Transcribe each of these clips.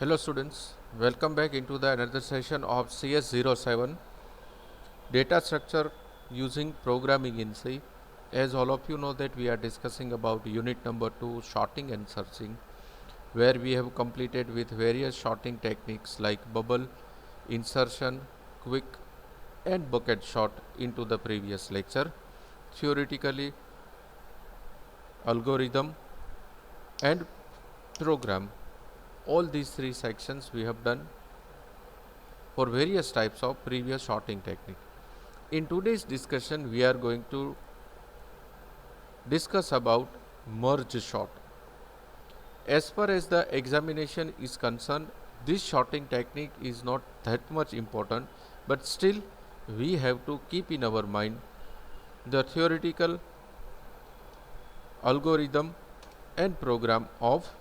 Hello students, welcome back into the another session of CS07 data structure using programming in C. As all of you know that we are discussing about unit number 2 sorting and searching, where we have completed with various sorting techniques like bubble, insertion, quick and bucket sort into the previous lecture. Theoretically, algorithm and program, all these three sections we have done for various types of previous sorting technique. In today's discussion, we are going to discuss about merge sort. As far as the examination is concerned, this sorting technique is not that much important, but still we have to keep in our mind the theoretical algorithm and program of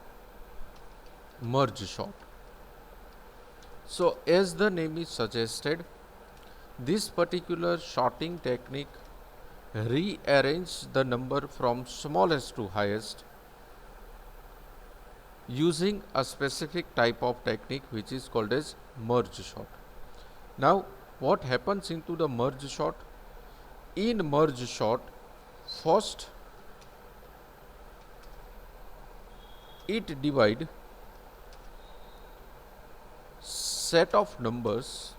merge sort. So as the name is suggested, this particular sorting technique rearrange the number from smallest to highest using a specific type of technique which is called as merge sort. Now what happens into the merge sort? In merge sort, first it divide set of numbers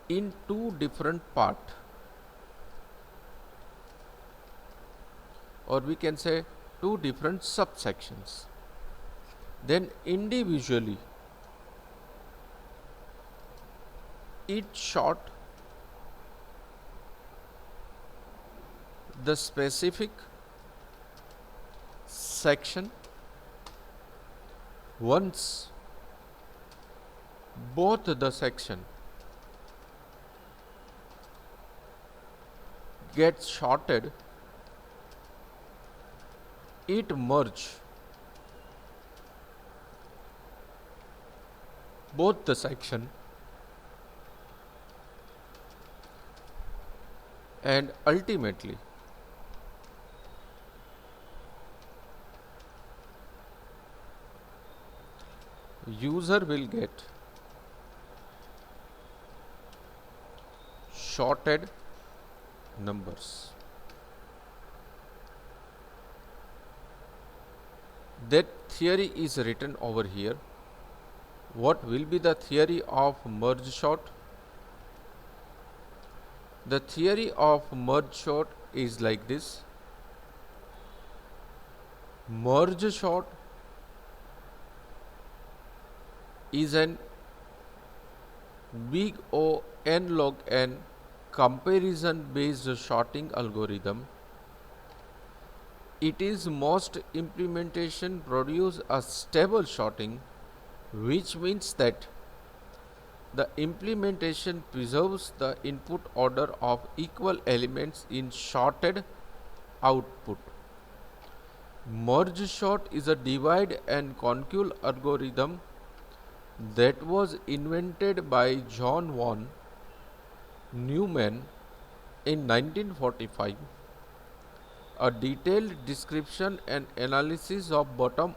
in two different part, or we can say two different subsections. Then individually it sort the specific section. Once both the section gets sorted, it merge both the section and ultimately user will get sorted numbers. That theory is written over here. What will be the theory of merge sort? The theory of merge sort is like this. Merge sort is an big O n log n comparison based sorting algorithm. It is most implementation produce a stable sorting, which means that the implementation preserves the input order of equal elements in sorted output. Merge sort is a divide and conquer algorithm that was invented by John von Neumann in 1945. A detailed description and analysis of bottom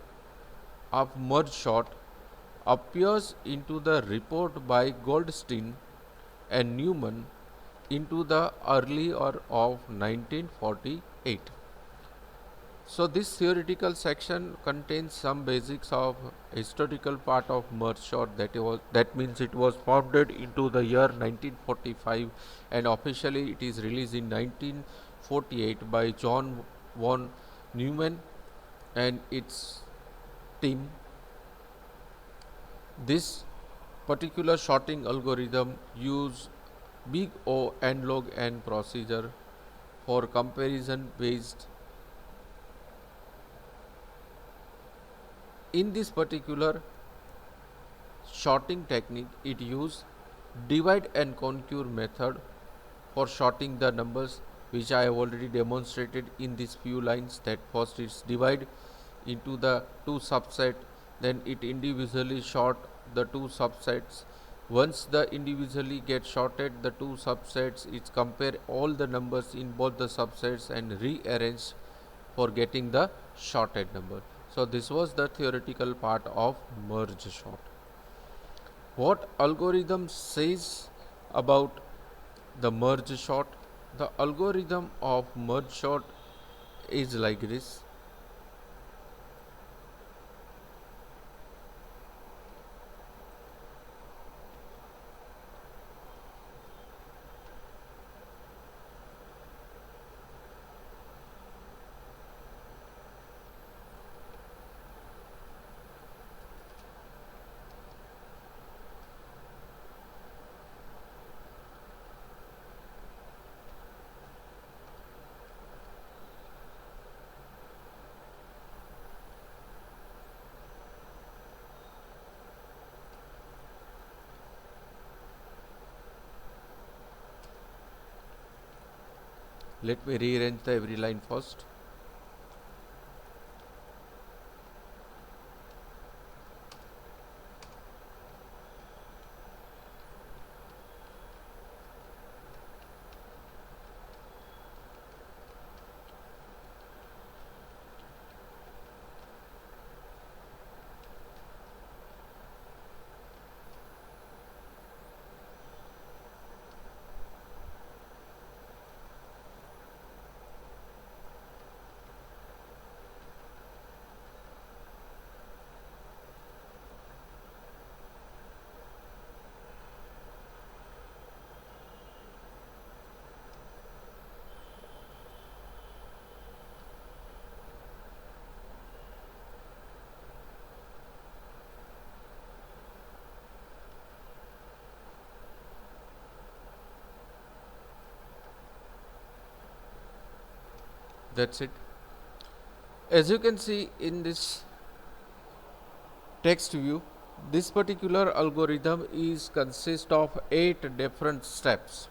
of merge sort appears into the report by Goldstein and Newman into the earlier of 1948. So this theoretical section contains some basics of historical part of merge sort. That means it was founded into the year 1945 and officially it is released in 1948 by John von Neumann and its team. This particular sorting algorithm use big O n log n procedure for comparison based. In this particular sorting technique, it use divide and conquer method for sorting the numbers, which I have already demonstrated in these few lines. That first it's divide into the two subset, then it individually sort the two subsets. Once the individually get sorted the two subsets, it compare all the numbers in both the subsets and rearrange for getting the sorted number. So this was the theoretical part of merge sort. What algorithm says about the merge sort? The algorithm of merge sort is like this. Let me rearrange the every line first. That's it. As you can see in this text view, this particular algorithm is consist of 8 different steps.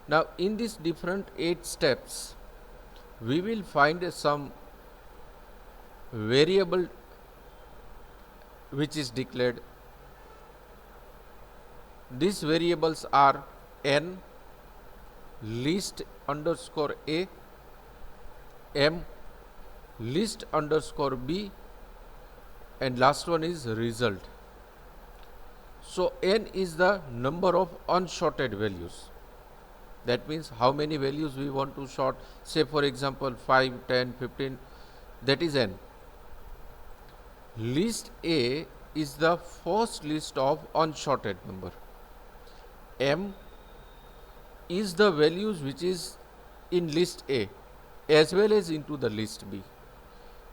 Now in these different 8 steps, we will find some variable which is declared. These variables are n, list underscore a, m, list underscore b, and last one is result. So n is the number of unsorted values. That means how many values we want to sort. Say for example 5, 10, 15, that is n. List A is the first list of unsorted number. M is the values which is in list A as well as into the list B,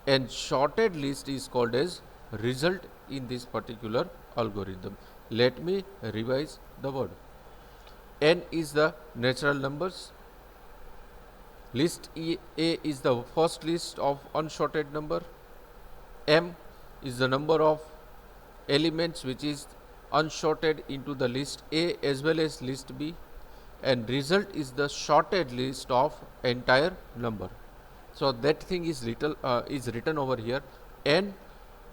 and sorted list is called as result in this particular algorithm. Let me revise the word. N is the natural numbers. List A is the first list of unsorted number. M is the number of elements which is unsorted into the list A as well as list B, and result is the sorted list of entire number. So that thing is written over here. N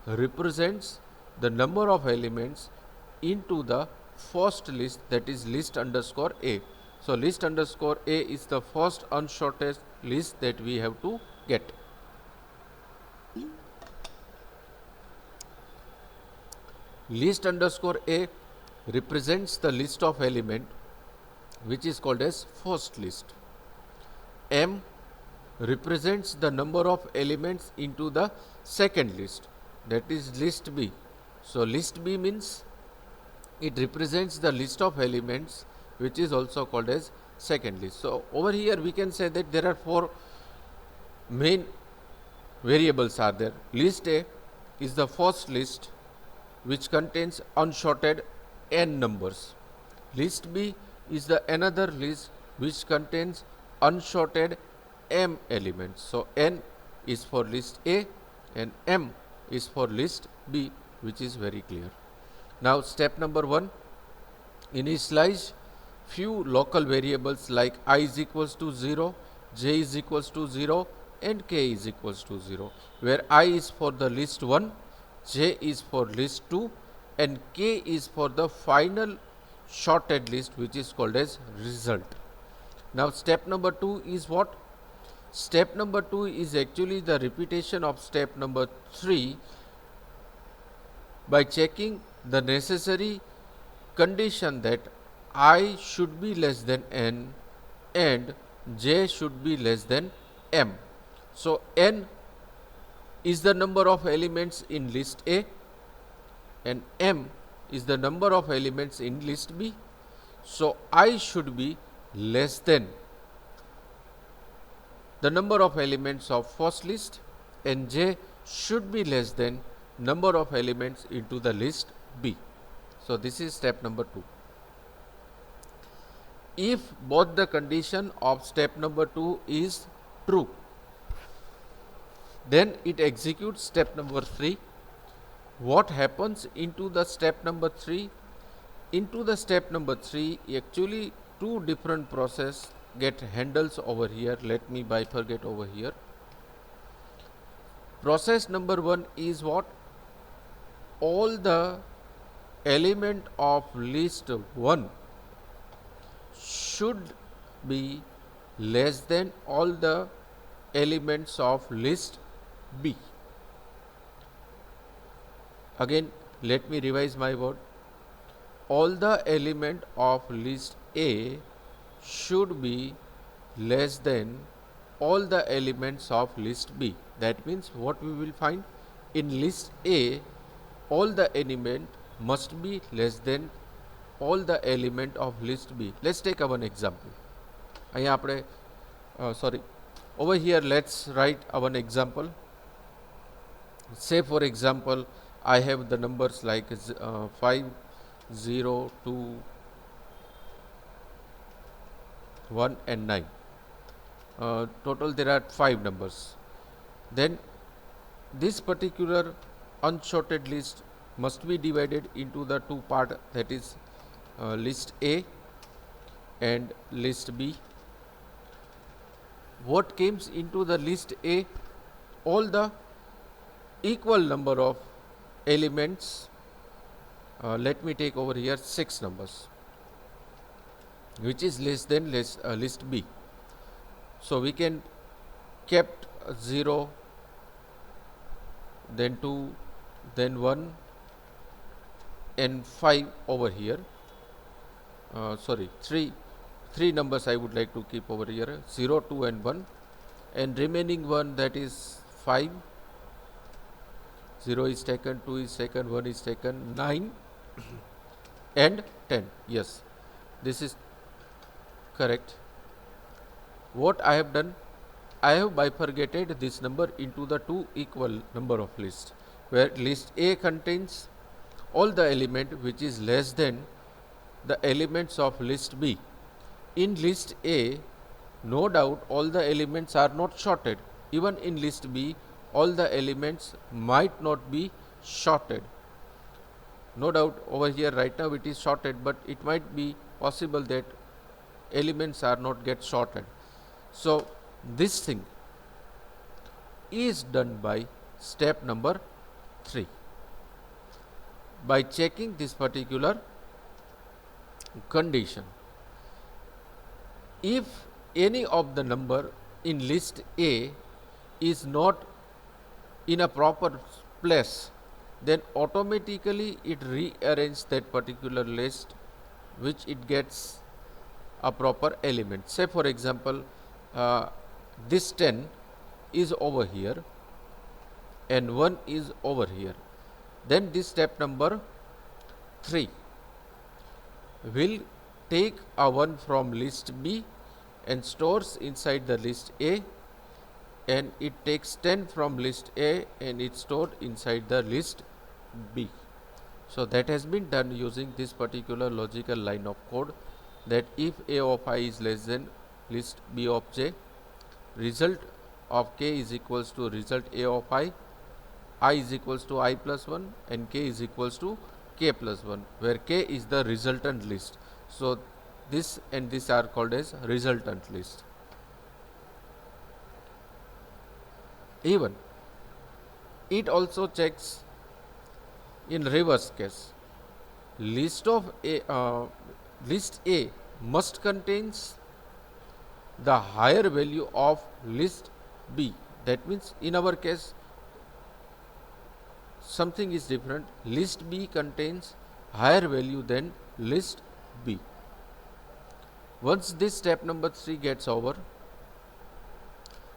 represents the number of elements into the first list, that is list underscore A. So list underscore A is the first unsorted list that we have to get. List underscore A represents the list of element which is called as first list. M represents the number of elements into the second list, that is list B. So list B means it represents the list of elements which is also called as second list. So over here we can say that there are 4 main variables are there. List A is the first list which contains unsorted n numbers. List B is the another list which contains unsorted m elements. So n is for list A and m is for list B, which is very clear. Now step number 1, initialize few local variables like I is equals to 0, j is equals to 0 and k is equals to 0, where I is for the list 1, j is for list 2 and k is for the final sorted list which is called as result. Now step number 2 is what? Step number 2 is actually the repetition of step number 3 by checking the necessary condition that I should be less than n and j should be less than m. So, n is the number of elements in list A and m is the number of elements in list B. So, I should be less than the number of elements of first list and j should be less than number of elements into the list B. So, this is step number 2. If both the condition of step number 2 is true, then it executes step number 3. What happens into the step number 3? Into the step number 3, actually two different process get handles over here. Let me bifurcate over here. Process number 1 is what? All the element of list 1 should be less than all the elements of list B. Again, let me revise my word. All the element of list A should be less than all the elements of list B. That means what we will find in list A, all the element must be less than all the element of list B. Let's take one example. Over here let's write one example. Say for example, I have the numbers like 5, 0, 2, 1 and 9. Total there are 5 numbers. Then this particular unsorted list must be divided into the two part, that is list A and list B. What comes into the list A? All the equal number of elements. Let me take over here 6 numbers, which is less than list B. So we can kept 0, then 2, then 1 and 5 over here. 3 numbers I would like to keep over here, 0, 2 and 1, and remaining one, that is 5. 0 is taken, 2 is taken, 1 is taken, 9 and 10. Yes, this is correct. What I have done, I have bifurcated this number into the two equal number of lists, where list A contains all the element which is less than the elements of list B. In list A, no doubt all the elements are not sorted. Even in list B, all the elements might not be sorted. No doubt over here right now it is sorted, but it might be possible that elements are not get sorted. So this thing is done by step number 3. By checking this particular condition, if any of the number in list A is not in a proper place, then automatically it rearranges that particular list, which it gets a proper element. Say for example, this 10 is over here and 1 is over here. Then this step number 3 will take a 1 from list B and stores inside the list A, and it takes 10 from list A and it's stored inside the list B. So that has been done using this particular logical line of code, that if A of I is less than list B of J, result of K is equals to result A of I is equals to I plus 1 and K is equals to K plus 1, where K is the resultant list. So this and this are called as resultant list. Even it also checks in reverse case. List A must contains the higher value of list B. That means in our case something is different. List B contains higher value than list B. Once this step number 3 gets over,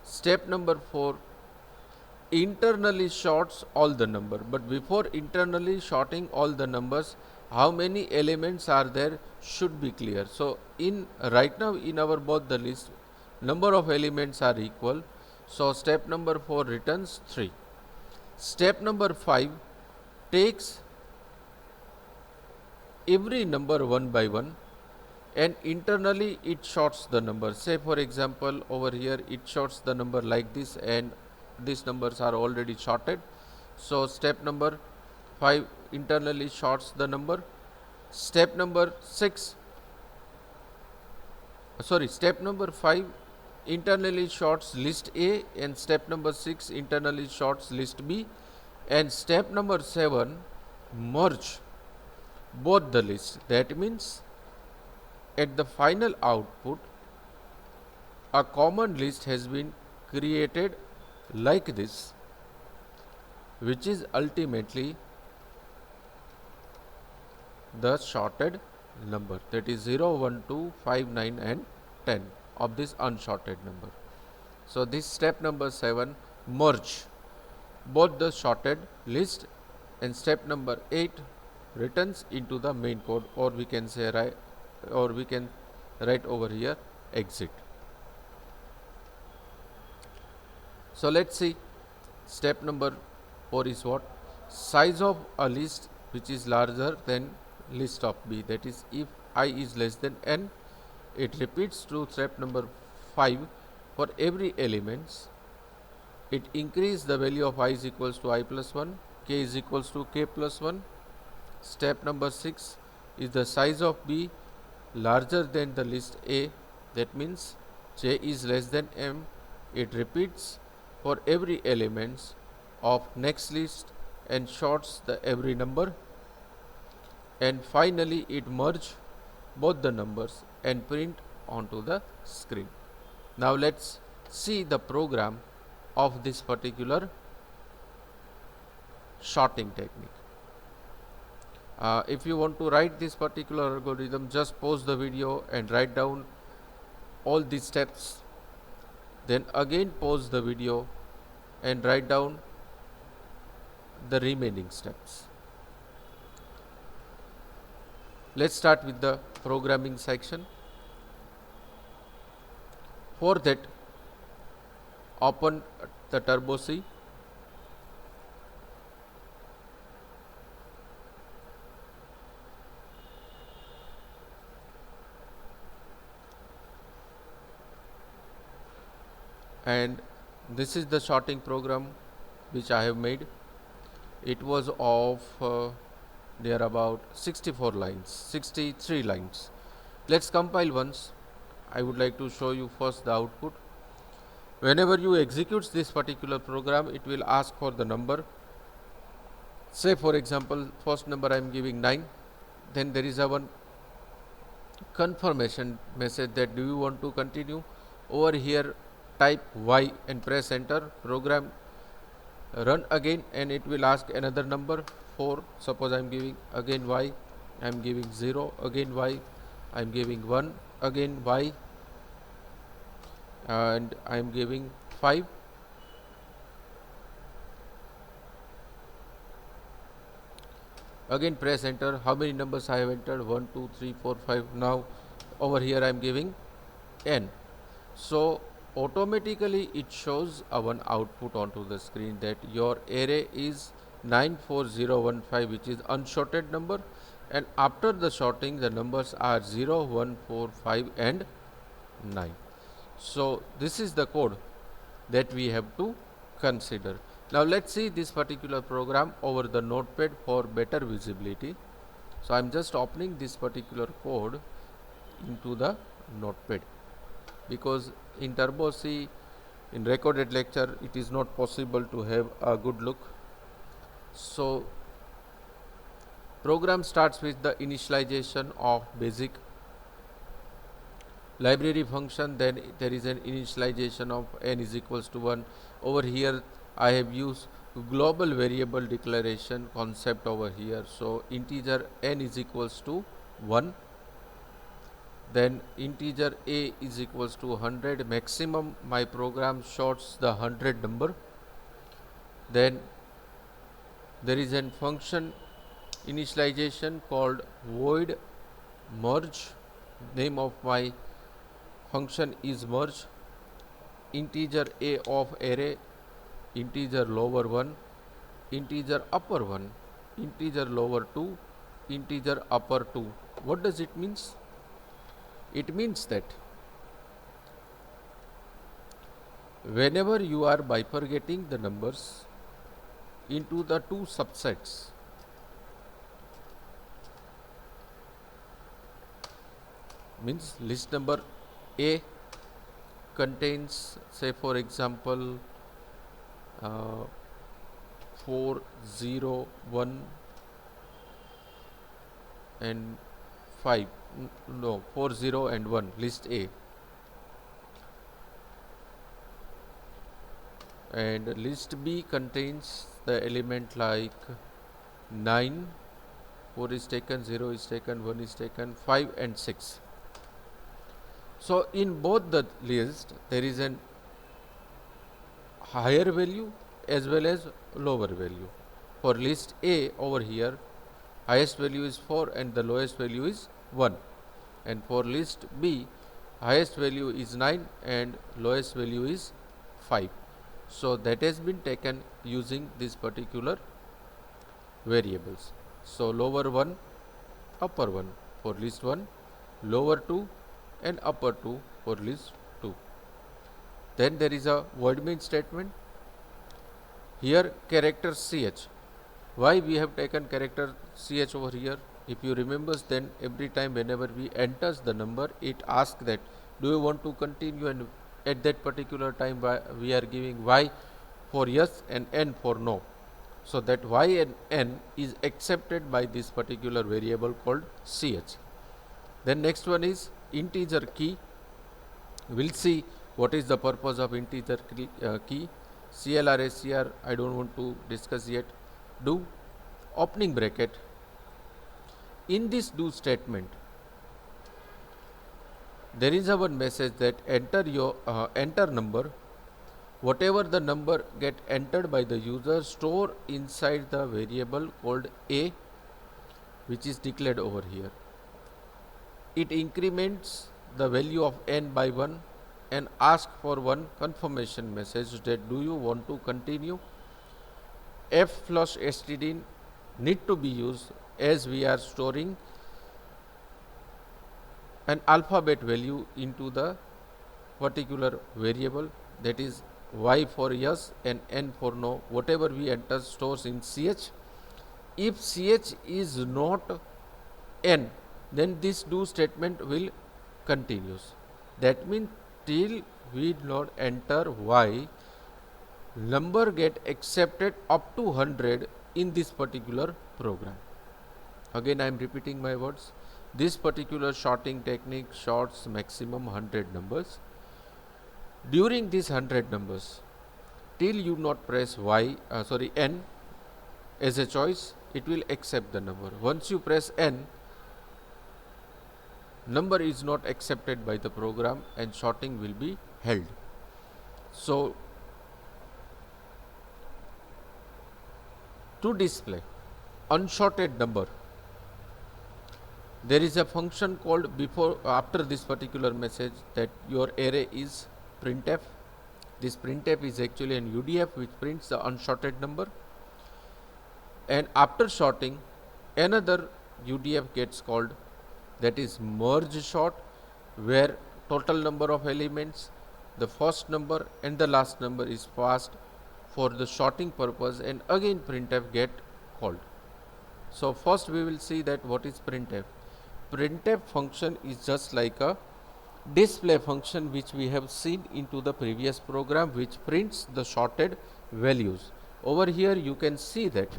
step number 4 internally sorts all the number. But before internally sorting all the numbers, how many elements are there should be clear. So in right now in our both the list, number of elements are equal. So step number 4 returns 3. Step number 5 takes every number one by one and internally it sorts the number. Say for example over here it sorts the number like this, and these numbers are already sorted. So step number 5 internally sorts the number. Step number 5 internally sorts list A, and step number 6 internally sorts list B, and step number 7 merge both the lists. That means at the final output a common list has been created like this, which is ultimately the sorted number, that is 0, 1, 2, 5, 9 and 10 of this unsorted number. So this step number 7 merge both the sorted list, and step number 8 returns into the main code, or we can say write over here exit. So let's see, step number 4 is what? Size of a list which is larger than list of B. That is, if I is less than n, it repeats through step number 5 for every elements. It increases the value of I is equals to I plus 1, k is equals to k plus 1. Step number 6 is the size of B larger than the list A. That means j is less than m. It repeats for every elements of next list and sorts the every number. And finally it merge both the numbers and print onto the screen. Now let's see the program of this particular sorting technique. If you want to write this particular algorithm, just pause the video and write down all these steps, then again pause the video and write down the remaining steps. Let's start with the programming section. For that, open the Turbo C. And this is the sorting program which I have made. It was of there about 63 lines. Let's compile once. I would like to show you first the output. Whenever you execute this particular program, it will ask for the number. Say for example, first number I am giving 9. Then there is a one confirmation message that do you want to continue. Over here type Y and press enter. Program run again and it will ask another number 4. Suppose I am giving again Y, I am giving 0, again Y, I am giving 1, again Y, and I am giving 5. Again press enter. How many numbers I have entered? 1, 2, 3, 4, 5. Now over here I am giving n. So automatically it shows one output onto the screen that your array is 94015, which is unsorted number, and after the sorting the numbers are 0, 1, 4, 5 and 9. So this is the code that we have to consider. Now let's see this particular program over the notepad for better visibility. So I am just opening this particular code into the notepad, because in Turbo C, in recorded lecture, it is not possible to have a good look. So program starts with the initialization of basic library function, then there is an initialization of n is equals to 1. Over here I have used global variable declaration concept over here. So integer n is equals to 1, then integer a is equals to 100, maximum my program sorts the 100 number. Then there is a function initialization called void merge. Name of my function is merge. Integer a of array, integer lower 1, integer upper 1, integer lower 2, integer upper 2. What does it means? It means that whenever you are bifurcating the numbers into the two subsets, means list number A contains, say for example, 4, 0, 1 and 5, no, 4, 0 and 1, list A. And list B contains the element like 9, 4 is taken, 0 is taken, 1 is taken, 5 and 6. So in both the list there is an higher value as well as lower value. For list A over here, highest value is 4 and the lowest value is 1. And for list B, highest value is 9 and lowest value is 5. So that has been taken using these particular variables. So lower 1, upper 1 for list 1, lower 2 and upper 2 for list 2. Then there is a void main statement. Here character ch. Why we have taken character ch over here? If you remember, then every time whenever we enters the number, it asks that do you want to continue, and at that particular time we are giving y for yes and n for no. So that y and n is accepted by this particular variable called ch. Then next one is integer key. We'll see what is the purpose of integer key. CLR, SCR I don't want to discuss yet. Do opening bracket. In this do statement, there is a one message that enter your enter number. Whatever the number get entered by the user, store inside the variable called a, which is declared over here. It increments the value of n by 1 and ask for one confirmation message that do you want to continue. F flush std need to be used as we are storing an alphabet value into the particular variable, that is y for yes and n for no. Whatever we enter stores in ch. If ch is not n, then this do statement will continues. That means till we do not enter y, number get accepted up to 100 in this particular program. Again I am repeating my words. This particular sorting technique sorts maximum 100 numbers. During these 100 numbers, till you not press n as a choice, it will accept the number. Once you press n, number is not accepted by the program and sorting will be held. So to display unsorted number, there is a function called after this particular message that your array is printf. This printf is actually an UDF which prints the unsorted number, and after sorting another UDF gets called, that is merge sort, where total number of elements, the first number and the last number is passed for the sorting purpose, and again printf get called. So first we will see that what is printf. Printf function is just like a display function which we have seen into the previous program, which prints the sorted values. Over here you can see that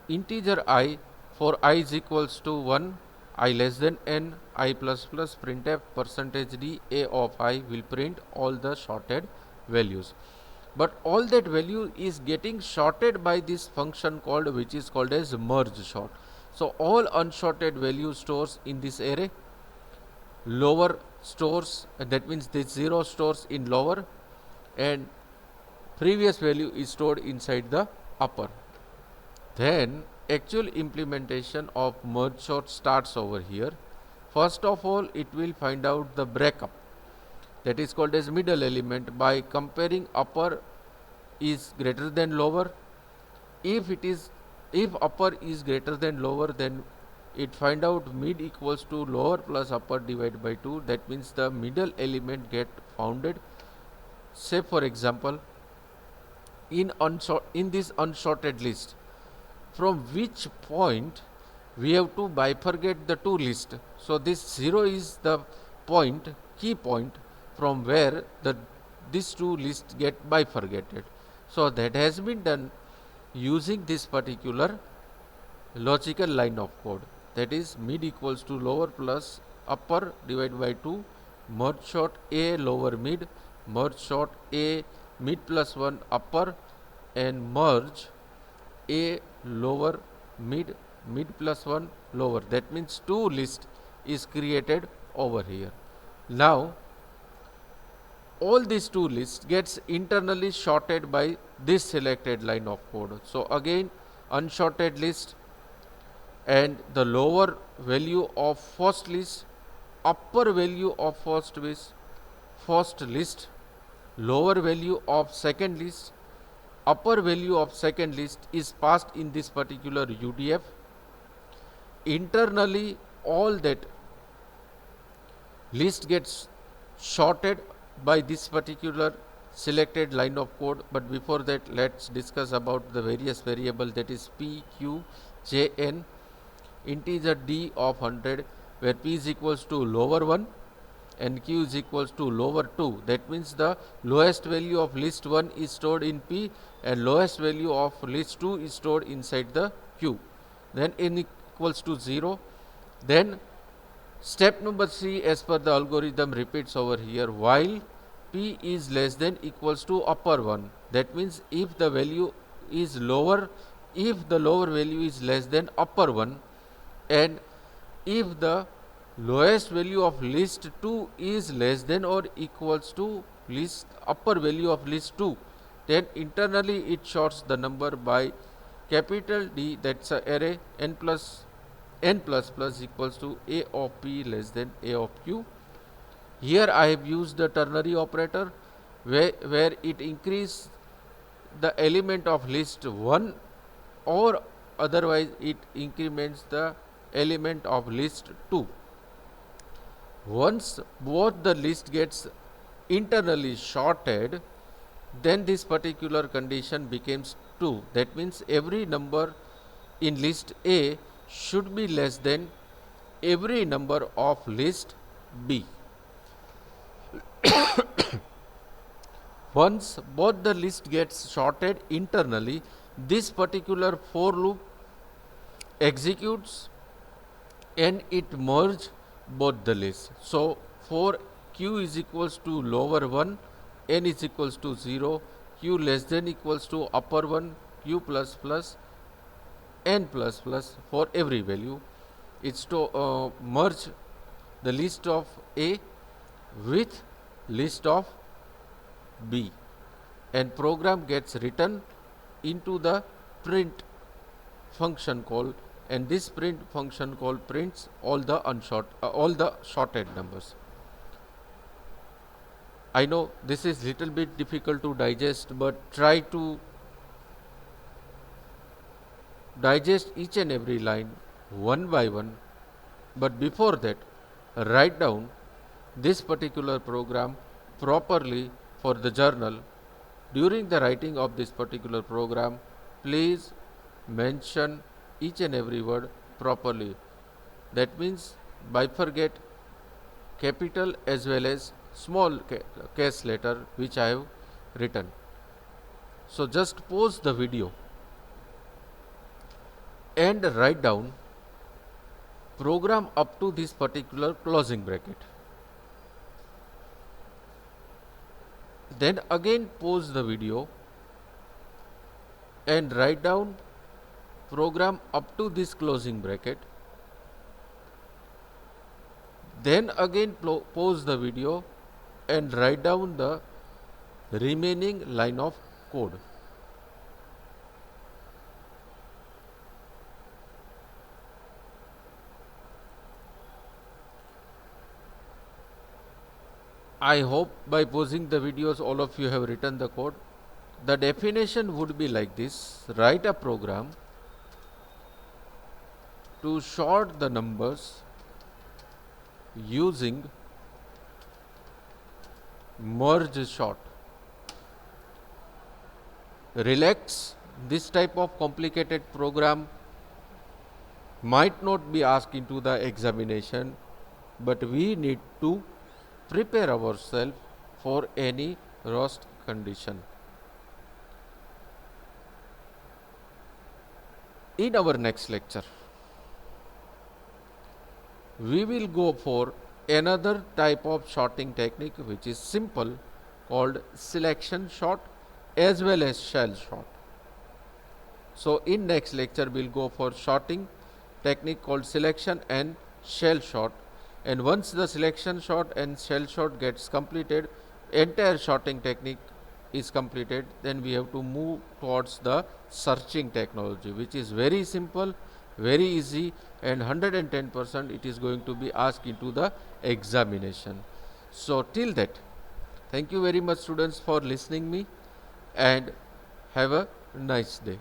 integer I for I is equals to 1, I less than n, I plus plus printf percentage d a of I will print all the sorted values. But all that value is getting sorted by this function called, which is called as merge sort. So all unsorted value stores in this array, lower stores, that means this 0 stores in lower, and previous value is stored inside the upper. Then actual implementation of merge sort starts over here. First of all, it will find out the breakup, that is called as middle element, by comparing upper is greater than lower. If upper is greater than lower, then it find out mid equals to lower plus upper divided by 2. That means the middle element get founded. Say for example, in this unsorted list, from which point we have to bifurcate the two lists. So this 0 is the point, key point, from where these two lists get bifurcated. So that has been done using this particular logical line of code, that is mid equals to lower plus upper divided by 2, merge sort a lower mid, merge sort a mid plus 1 upper, and merge a lower mid, mid plus 1 lower. That means two list is created over here. Now all these two lists gets internally sorted by this selected line of code. So again, unsorted list, and the lower value of first list, upper value of first list, lower value of second list, upper value of second list is passed in this particular UDF. Internally all that list gets sorted by this particular selected line of code. But before that, let's discuss about the various variable, that is p, q, j, n, integer d of 100, where p is equals to lower 1 and q is equals to lower 2. That means the lowest value of list 1 is stored in p and lowest value of list 2 is stored inside the q. Then n equals to 0. Then step number 3 as per the algorithm repeats over here, while p is less than equals to upper 1. That means if the value is lower, if the lower value is less than upper 1, and if the lowest value of list 2 is less than or equals to list upper value of list 2, then internally it sorts the number by capital D, that's a array n plus plus equals to a of p less than a of q. Here I have used the ternary operator where it increases the element of list 1, or otherwise it increments the element of list 2. Once both the list gets internally sorted, then this particular condition becomes true. That means every number in list A should be less than every number of list B. Once both the list gets sorted internally, this particular for loop executes and it merge both the lists. So for q is equals to lower 1, n is equals to 0, q less than equals to upper 1, q plus plus, n plus plus for every value. It's to merge the list of A with list of B, and program gets written into the print function call, and this print function call prints all the sorted numbers. I know this is little bit difficult to digest, but try to digest each and every line one by one. But before that, write down this particular program properly for the journal. During the writing of this particular program, please mention each and every word properly. That means bifurcate capital as well as small case letter which I have written. So just pause the video and write down program up to this particular closing bracket. Then again pause the video and write down program up to this closing bracket. Then again pause the video and write down the remaining line of code. I hope by pausing the videos all of you have written the code. The definition would be like this: write a program to sort the numbers using merge sort. Relax, this type of complicated program might not be asked into the examination, but we need to prepare ourselves for any worst condition. In our next lecture, we will go for another type of sorting technique which is simple, called selection sort as well as shell sort. So in next lecture we'll go for sorting technique called selection and shell sort, and once the selection sort and shell sort gets completed, entire sorting technique is completed, then we have to move towards the searching technology, which is very simple, very easy, and 110% it is going to be asked into the examination. So till that, thank you very much students for listening me, and have a nice day.